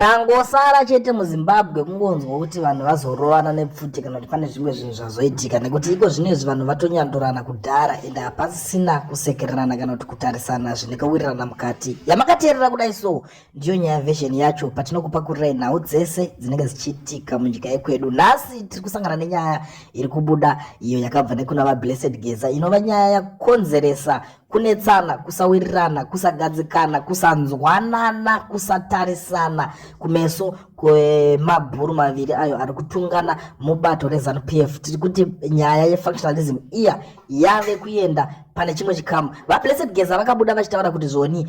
Tangosara chete muZimbabwe kungonzwa kuti vanhu vazorovana nepfuti kana kuti pane zvimwe zvinhu zvazoitika nekuti iko zvinezvi vanhu vatonyandurana kudhara ende hapasisina kusekererana kana kuti kutarisana zvinekawirirana mukati. Yamakateerera kudai so ndiyo nyaya version yacho patinokupakurirai nhau dzese dzinenge zichiitika munyika yekwedu. Nhasi tiri kusangana nenyaya iri kubuda iyo yakabva nekuna vaBlessed Geza inova nyaya yakonzeresa kunetsana, kusawirirana, kusagadzikana, kusanzwanana, kusatarisana kumeso kwemabhuru maviri ayo ari kutungana mubato reZANU-PF. Tiri kuti nyaya yefunctionalism iya yave kuenda pane chimwe chikamu. VaBlessed Geza vakabuda vachitaura kuti zvoni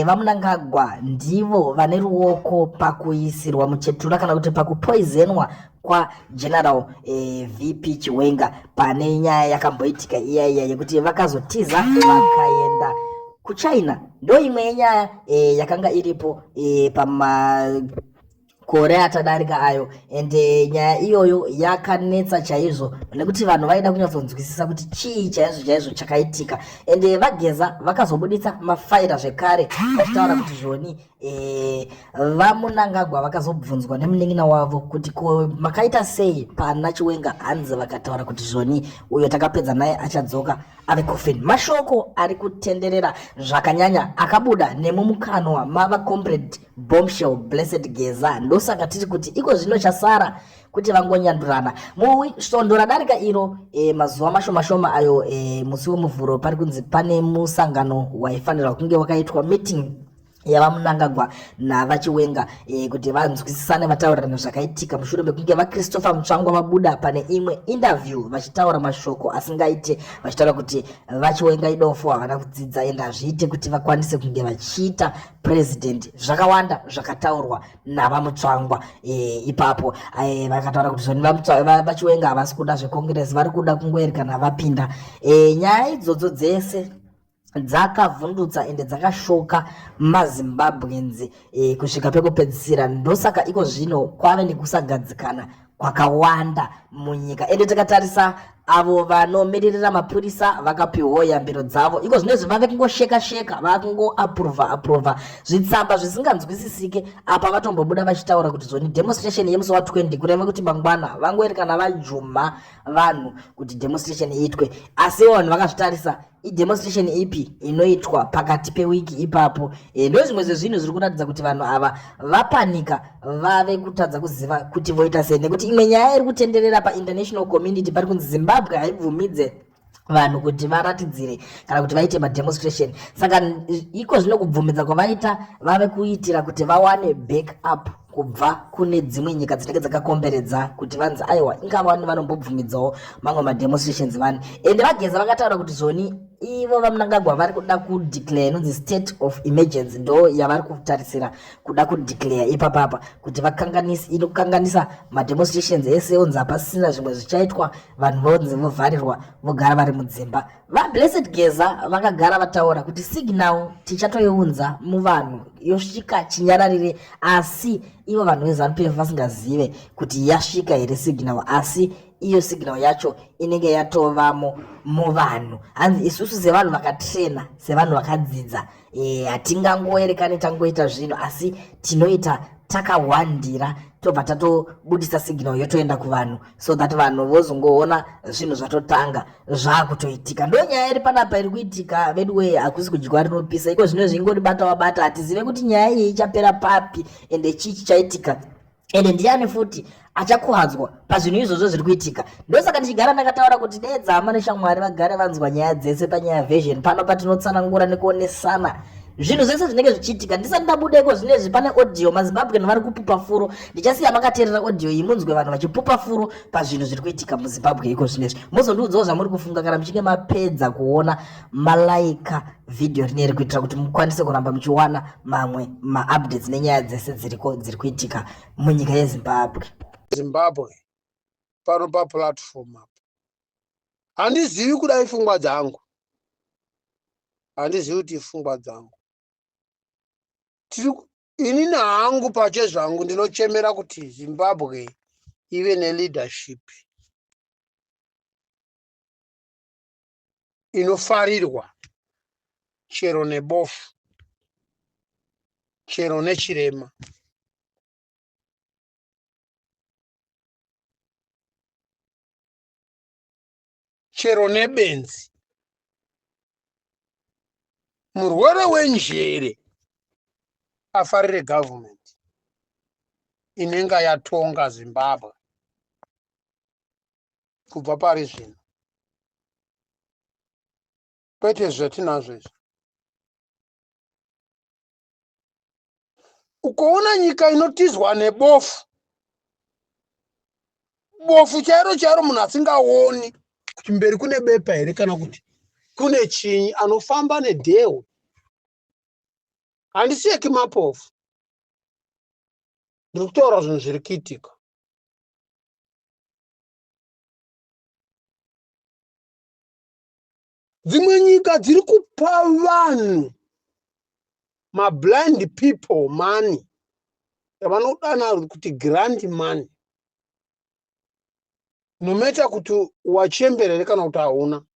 vaMunangagwa ndivo vane ruoko pakuisirwa muchetura kana kuti pakupoizenwa kwa General VP Chiwenga pane nyaya yakamboitika iya yekuti vakazotiza vakaenda kuChina. Ndo imwe yenyaya yakanga iripo pamakore atadarika ayo, ende nyaya iyoyo yakanetsa chaizvo nekuti vanhu vaida kunyatsonzwisisa kuti chii chaizvo chakaitika. Ende vaGeza vakazobuditsa mafaira zvekare vachitaura kuti zvoni vaMunangagwa vakazobvunzwa nemunin'ina wavo kuti makaita sei pana Chiwenga, hanzi vakataura kuti zvoni uyo takapedza naye achadzoka ave coffin. Mashoko ari kutenderera zvakanyanya akabuda nemumukanwa mavaComrade Bombshell Blessed Geza. Ndosaka tiri kuti iko zvino chasara kuti vangonyandurana. Musvondo radarika iro mazuva mashoma ayo musi wemuvhuro pari kunzi pane musangano waifanira kunge wakaitwa meeting yavaMunangagwa navaChiwenga kuti vanzwisisane vataurirane zvakaitika mushure mekunge vaChristopher Mutsvangwa vabuda pane imwe interview vachitaura mashoko asingaite, vachitaura kuti vaChiwenga idofo havana kudzidza ende hazviite kuti vakwanise kunge vachiita president. Zvakawanda zvakataurwa navaMutsvangwa ipapo. Vakataura kuti zvoni vaChiwenga havasi kuda zveCongress, vari kuda kungoerekana vapinda. Nyaya idzodzo dzese dzakavhundutsa ende dzakashoka maZimbabweans kusvika pekupedzisira. Ndosaka iko zvino kwave nekusagadzikana kwakawanda munyika. Ende tikatarisa avo vanomirira mapurisa vakapiwa yambiro dzavo, iko zvinezvi vave kungosheka vakungoapprova zvitsamba zvisinganzwisisike. Apa vatombobuda vachitaura kuti zvoni demonstration yemusi wa20 kureva kuti mangwana vangoerekana vajuma vanhu kuti demonstration iitwe. Asi vanhu vakazvitarisa demonstration ipi inoitwa pakati pewiki ipapo. Ndo zvimwe zvezvinhu zviri kuratidza kuti vanhu ava vapanika, vave kutadza kuziva kuti voita sei. Nekuti imwe nyaya iri kutenderera painternational community pari kunzi Zimbabwe haibvumidze vanhu kuti varatidzire kana kuti vaite mademonstration. Saka iko zvino kubvumidza kwavaita vave kuitira kuti vawane backup kubva kune dzimwe nyika dzinenge dzakakomberedza kuti vanzi aiwa ingava vanhu vanombobvumidzawo mamwe mademonstrations vani. Ende vaGeza vakataura kuti zvoni ivo vaMunangagwa vari kuda kudeclare inonzi state of emergency, ndo yavari kutarisira kuda kudeclare ipapapa kuti inokanganisa mademonstrations ese onzi hapasisina zvimwe zvichaitwa, vanhu vonzi vovharirwa vogara vari mudzimba. VaBlessed Geza vakagara vataura kuti signal tichatoiunza muvanhu yosvika chinyararire, asi ivo vanhu veZANU-PF vasingazive kuti yasvika here signal, asi iyo signal yacho inenge yatovamo muvanhu. Hanzi isusu sevanhu vakatrena, sevanhu vakadzidza, hatingangoerekani tangoita zvino, asi tinoita takawandira tobva tatobudisa signal yotoenda kuvanhu so that vanhu vozongoona zvinhu zvatotanga zvakutoitika. Ndo nyaya iri panapa iri kuitika veduwe, hakusi kudyiwa rinopisa. Iko zvino zvingoribata wabata, hatizive kuti nyaya iyi ichapera papi ende chii chichaitika ende ndiani futi achakuhadzwa pazvinhu izvozvo zviri kuitika. Ndosaka ndichigara ndakataura kuti dai Dzama neshamwari vagare vanzwa nyaya dzese panyaya version pano patinotsanangura nekuonesana zvinhu zvese zvinenge zvichiitika. Ndisati ndabudeko zvinezvi pane audio maZimbabwean vari kupupa furo. Ndichasiya makateerera audio iyi munzwe vanhu vachipupa furo pazvinhu zviri kuitika muZimbabwe iko zvinezvi. Muzondiudzawo zvamuri kufunga kana muchinge mapedza kuona malaika video rineri kuitira kuti mukwanise kuramba muchiwana mamwe maupdates nenyaya dzese dziri kuitika munyika yeZimbabwe. Zimbabwe pano paplatform apa handizivi kudai pfungwa dzangu, handizivi kuti pfungwa dzangu ini nahangu pache zvangu ndinochemera kuti Zimbabwe ive neleadership inofarirwa, chero nebofu, chero nechirema. chero nebenzi. Murwere wenjere afarire government inenge yatonga Zimbabwe kubva pari zvino. Kwete zvatinazvo izvi. Ukoona nyika inotizwa nebofu, bofu chairo chairo munhu asingaoni kuti mberi kune bepa here kana kuti kune chinyi, anofamba nedhewe. Handisiyeki mapofu, ndiri kutaura zvinhu zviri kuitika. Dzimwe nyika dziri kupa vanhu blind people money yavanodana kuti grant money, nometa kuti wachembera kana kuti hauna,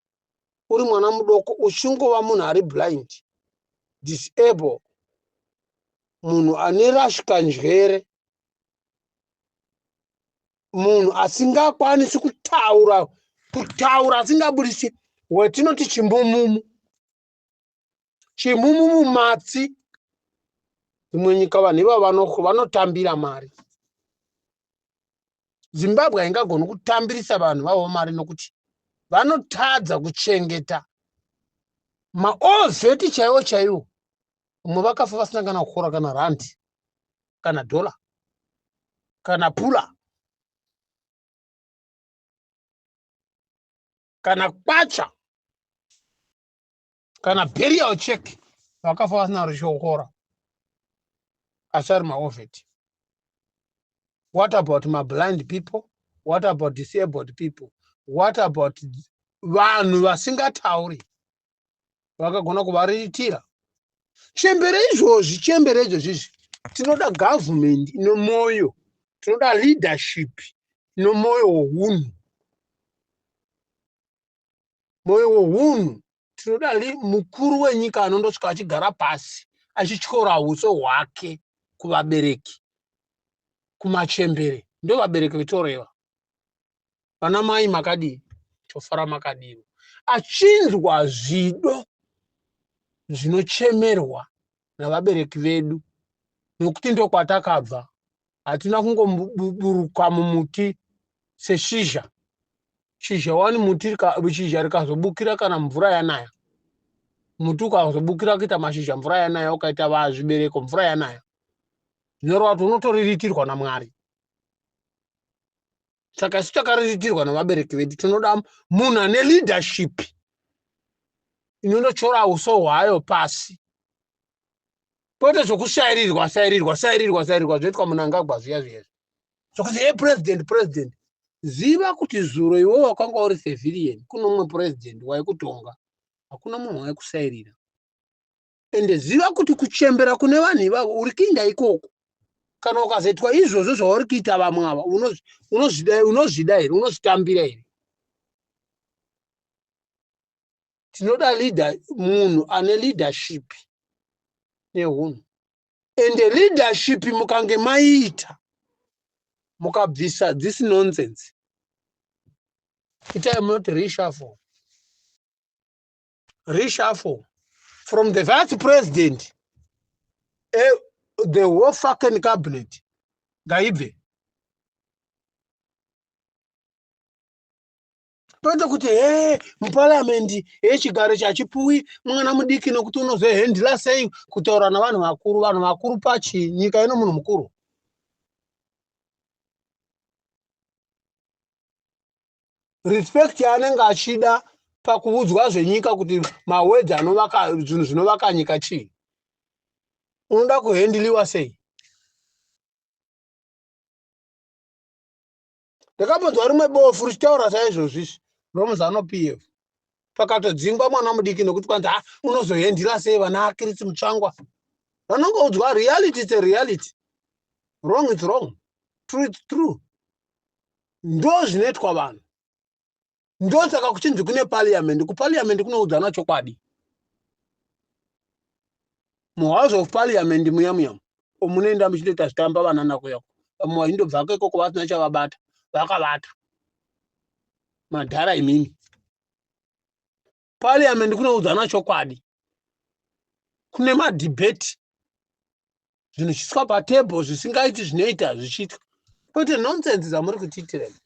uri mwana mudoko, uchingova munhu ari blind, disable, munhu ane rashika njere, munhu asingakwanisi kutaura asingabudisi watinoti chimbumumu, matsi. Dzimwe nyika vanhu ivava vanotambira mari. Zimbabwe haingagoni kutambirisa vanhu vavo mari nokuti vanotadza kuchengeta maovheti chaiwo chaiwo. Umwe vakafa vasina kana kukora kana randi kana dhola kana pula kana kwacha kana burial check, vakafa vasina rushokora asari maovheti. What about my blind people? What about disabled people? What about vanhu vasingatauri vakagona kuvariritira? Chembere izvozvi tinoda government ino moyo, tinoda leadership ino moyo wohunhu. Moyo wohunhu, tinoda mukuru wenyika anondosvika achigara pasi achityora uso hwake kuvabereki, kumachembere. Ndo vabereki vitoreva, vana mai makadii, chofara makadii. Achinzwa zvido zvinochemerwa navabereki vedu, nokuti ndo kwatakabva. Hatina kungoburuka mumuti seshizha. Shizha wani muti shizha rikazobukira kana mvura yanaya. Muti ukazobukira kuita mashizha mvura yanaya, ukaita zvibereko mvura yanaya, zvinoreva kuti unotoriritirwa naMwari. Saka isu takariritirwa navabereki vedu, tinoda munhu ane leadership inondochora uso hwayo pasi. Kwete zvokushairirwa zvoitwa munangagwa zviya. Zvokuti president, ziva kuti zuro iwe wakanga uri civilian, kuno mumwe president waikutonga, hakuna munhu waikusairira. Ende ziva kuti kuchembera kune vanhu ivavo uri kuinda ikoko. Kana ukazoitwa izvozvo zvauri kuita vamwe ava, unozvida here, unozvitambira here? Tinoda munhu ane leadership nehunhu. Ende leadership mukange maita, mukabvisa this nonsense, itai munoti reshuffle from the vice president, the whole fucking cabinet ngaibve. Kwete kuti muparliament chigaro chachipuwi mwana mudiki nokuti unozohendla sei kutaura navanhu vakuru. Vanhu vakuru pachi, nyika ino munhu mukuru. Respect yaanenge achida pakuudzwa zvenyika kuti mawedzi anovaka zvinhu zvinovaka nyika chii, unoda kuhendliwa sei? Ndakambonzwa rimwe bofu richitaura saizvozvizvi romuZanu PF. Pakatodzingwa mwana mudiki nokuti kwanzi unozohendla sei vana aKristi Mutsvangwa. Vanongoudzwa reality, it's a reality, wrong it's wrong, true it's true. Ndo zvinoitwa vanhu. Ndo saka kuchinzi kune parliament, kuparliament kunoudzana chokwadi. Muhouse of Parliament muya omunoenda muchinoita zvitamba vanana kuyako. Vamwe vachindobvako ikoko vasina chavabata, vakavata madhara imini. parliament kunoudzana chokwadi, kune madhibheti, zvinhu zvichiiswa patebho zvisingaiti zvinoita zvichiitwa, kwete nonsense dzamuri kutiitireni.